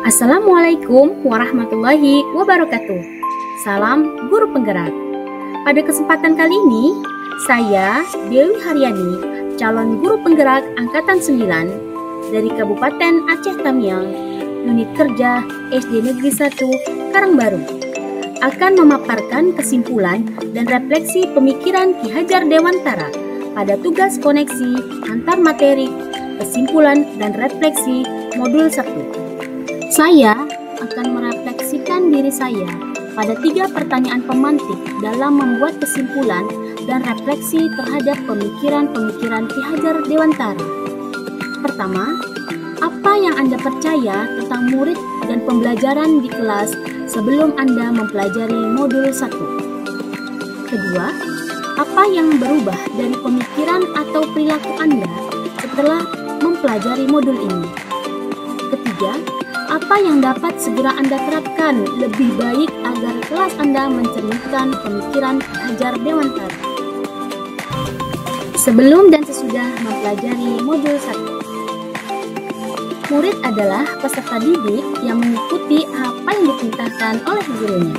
Assalamualaikum warahmatullahi wabarakatuh. Salam guru penggerak. Pada kesempatan kali ini, saya Dewi Haryani, calon guru penggerak angkatan 9 dari Kabupaten Aceh Tamiang, unit kerja SD Negeri 1 Karangbaru, akan memaparkan kesimpulan dan refleksi pemikiran Ki Hajar Dewantara pada tugas koneksi antar materi, kesimpulan dan refleksi modul 1. Saya akan merefleksikan diri saya pada 3 pertanyaan pemantik dalam membuat kesimpulan dan refleksi terhadap pemikiran-pemikiran Ki Hajar Dewantara. Pertama, apa yang Anda percaya tentang murid dan pembelajaran di kelas sebelum Anda mempelajari modul 1? Kedua, apa yang berubah dari pemikiran atau perilaku Anda setelah mempelajari modul ini? Ketiga, apa yang dapat segera Anda terapkan lebih baik agar kelas Anda mencerminkan pemikiran Ki Hajar Dewantara sebelum dan sesudah mempelajari modul 1? Murid adalah peserta didik yang mengikuti apa yang diperintahkan oleh gurunya.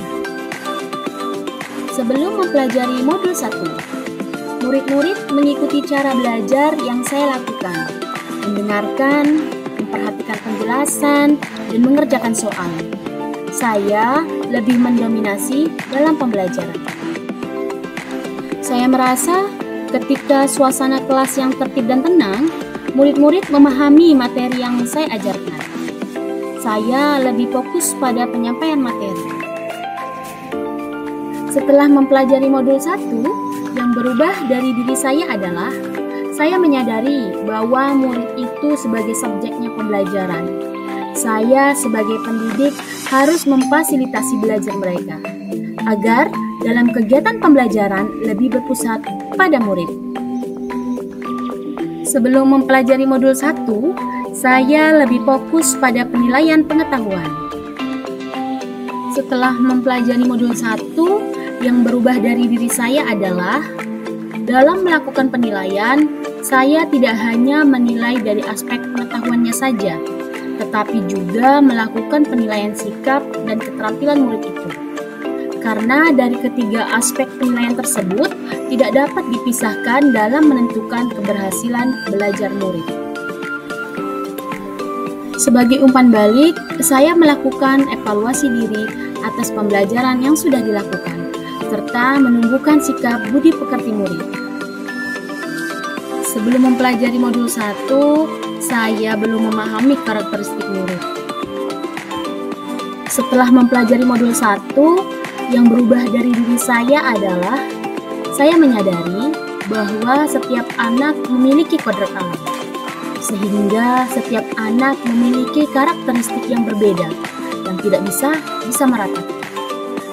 Sebelum mempelajari modul 1, murid-murid mengikuti cara belajar yang saya lakukan, mendengarkan, memperhatikan penjelasan, dan mengerjakan soal. Saya lebih mendominasi dalam pembelajaran. Saya merasa ketika suasana kelas yang tertib dan tenang, murid-murid memahami materi yang saya ajarkan. Saya lebih fokus pada penyampaian materi. Setelah mempelajari modul 1, yang berubah dari diri saya adalah saya menyadari bahwa murid itu sebagai subjeknya pembelajaran. Saya sebagai pendidik harus memfasilitasi belajar mereka agar dalam kegiatan pembelajaran lebih berpusat pada murid. Sebelum mempelajari modul 1, saya lebih fokus pada penilaian pengetahuan. Setelah mempelajari modul 1, yang berubah dari diri saya adalah dalam melakukan penilaian, saya tidak hanya menilai dari aspek pengetahuannya saja, tetapi juga melakukan penilaian sikap dan keterampilan murid itu. Karena dari ketiga aspek penilaian tersebut tidak dapat dipisahkan dalam menentukan keberhasilan belajar murid. Sebagai umpan balik, saya melakukan evaluasi diri atas pembelajaran yang sudah dilakukan, serta menumbuhkan sikap budi pekerti murid. Sebelum mempelajari modul 1, saya belum memahami karakteristik murid. Setelah mempelajari modul 1, yang berubah dari diri saya adalah saya menyadari bahwa setiap anak memiliki kodrat alam, sehingga setiap anak memiliki karakteristik yang berbeda yang tidak bisa meratakan,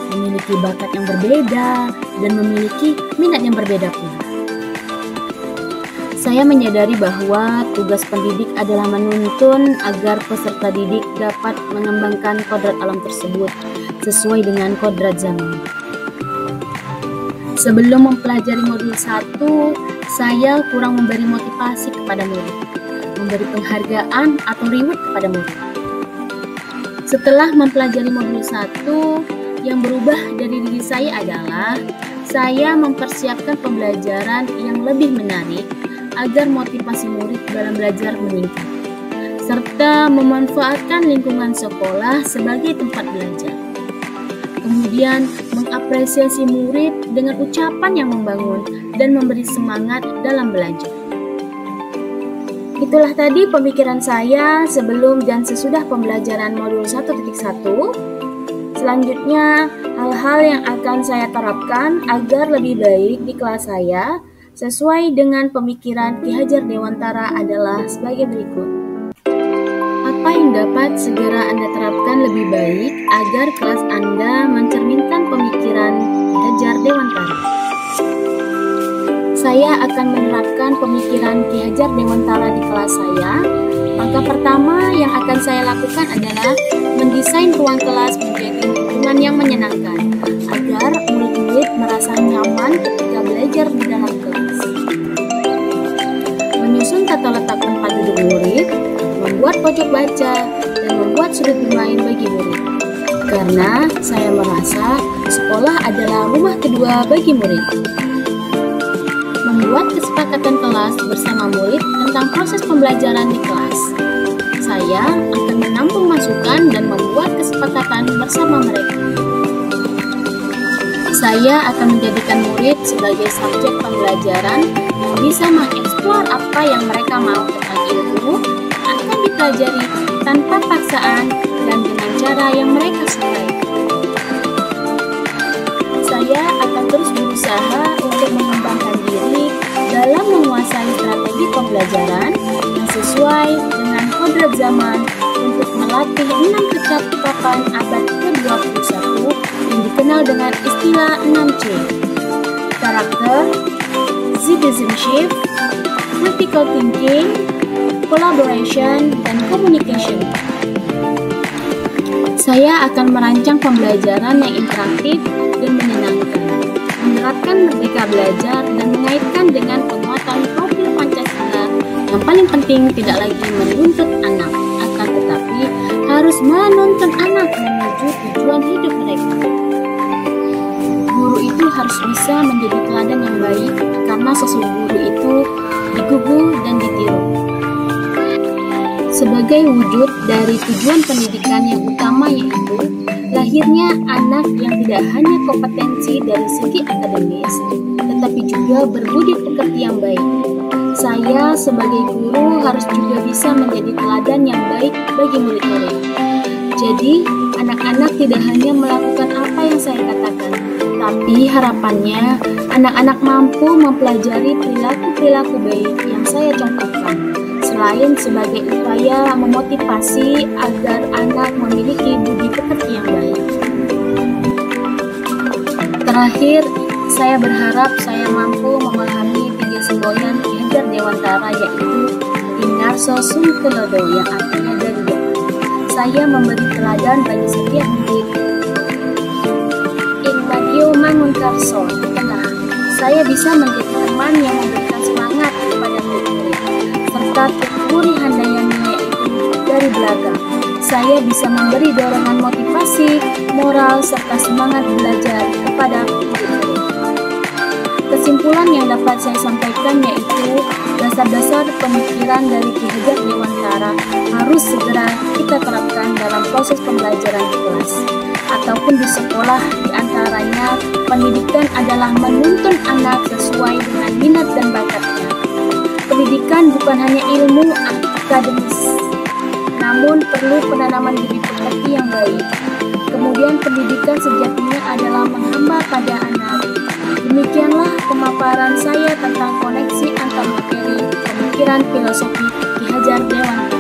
memiliki bakat yang berbeda, dan memiliki minat yang berbeda pula. Saya menyadari bahwa tugas pendidik adalah menuntun agar peserta didik dapat mengembangkan kodrat alam tersebut sesuai dengan kodrat zaman. Sebelum mempelajari modul 1, saya kurang memberi motivasi kepada murid, memberi penghargaan atau reward kepada murid. Setelah mempelajari modul 1, yang berubah dari diri saya adalah saya mempersiapkan pembelajaran yang lebih menarik agar motivasi murid dalam belajar meningkat, serta memanfaatkan lingkungan sekolah sebagai tempat belajar. Kemudian mengapresiasi murid dengan ucapan yang membangun dan memberi semangat dalam belajar. Itulah tadi pemikiran saya sebelum dan sesudah pembelajaran modul 1.1. Selanjutnya, hal-hal yang akan saya terapkan agar lebih baik di kelas saya sesuai dengan pemikiran Ki Hajar Dewantara adalah sebagai berikut. Apa yang dapat segera Anda terapkan lebih baik agar kelas Anda mencerminkan pemikiran Ki Hajar Dewantara? Saya akan menerapkan pemikiran Ki Hajar Dewantara di kelas saya. Langkah pertama yang akan saya lakukan adalah mendesain ruang kelas menjadi lingkungan yang menyenangkan agar murid-murid merasa nyaman ketika belajar di dalam kelas. Menyusun tata letak tempat duduk murid, membuat pojok baca, dan membuat sudut bermain bagi murid. Karena saya merasa sekolah adalah rumah kedua bagi murid. Membuat kesepakatan kelas bersama murid tentang proses pembelajaran di kelas. Saya akan menampung masukan dan membuat kesepakatan bersama mereka. Saya akan menjadikan murid sebagai subjek pembelajaran yang bisa mengeksplor apa yang mereka mau tentang ilmu yang akan dipelajari tanpa paksaan dan dengan cara yang mereka sukai. Saya akan terus berusaha untuk mengembangkan diri dalam menguasai strategi pembelajaran yang sesuai dengan kodrat zaman untuk melatih 6 kecakapan abad ke-21 yang dikenal dengan istilah 6C: karakter, citizenship, critical thinking, collaboration, dan communication. Saya akan merancang pembelajaran yang interaktif dan menyenangkan, menerapkan merdeka belajar dan mengaitkan dengan penguatan profil Pancasila yang paling penting tidak lagi menuntut anak, akan tetapi harus menuntun anak menuju tujuan hidup mereka. Guru itu harus bisa menjadi teladan yang baik karena sosok guru itu digugu dan ditiru. Sebagai wujud dari tujuan pendidikan yang utama yaitu lahirnya anak yang tidak hanya kompetensi dari segi akademis, tetapi juga berbudi pekerti yang baik. Saya sebagai guru harus juga bisa menjadi teladan yang baik bagi murid-murid. Jadi, anak-anak tidak hanya melakukan apa yang saya katakan, tapi harapannya anak-anak mampu mempelajari perilaku-perilaku baik yang saya contohkan. Selain sebagai upaya memotivasi agar anak memiliki budi pekerti yang baik. Terakhir, saya berharap saya mampu memahami 3 semboyan Ki Hajar Dewantara, yaitu Ingarso Sungkelodo yang artinya dari depan. Saya memberi teladan bagi setiap murid. In Madio Mangunkarso, tenang, saya bisa menjadi teman yang memberikan semangat kepada murid-murid, serta Tekuri Handayani yaitu dari belakang. Saya bisa memberi dorongan motivasi, moral, serta semangat belajar kepada murid-murid. Kesimpulan yang dapat saya sampaikan yaitu dasar-dasar pemikiran dari Ki Hajar Dewantara harus segera kita terapkan dalam proses pembelajaran di kelas ataupun di sekolah. Di antaranya, pendidikan adalah menuntun anak sesuai dengan minat dan bakatnya. Pendidikan bukan hanya ilmu akademis, namun perlu penanaman budi pekerti yang baik. Kemudian pendidikan sejatinya adalah menghamba pada anak. Demikianlah pemaparan saya tentang koneksi antar materi pemikiran filosofi Ki Hajar Dewantara.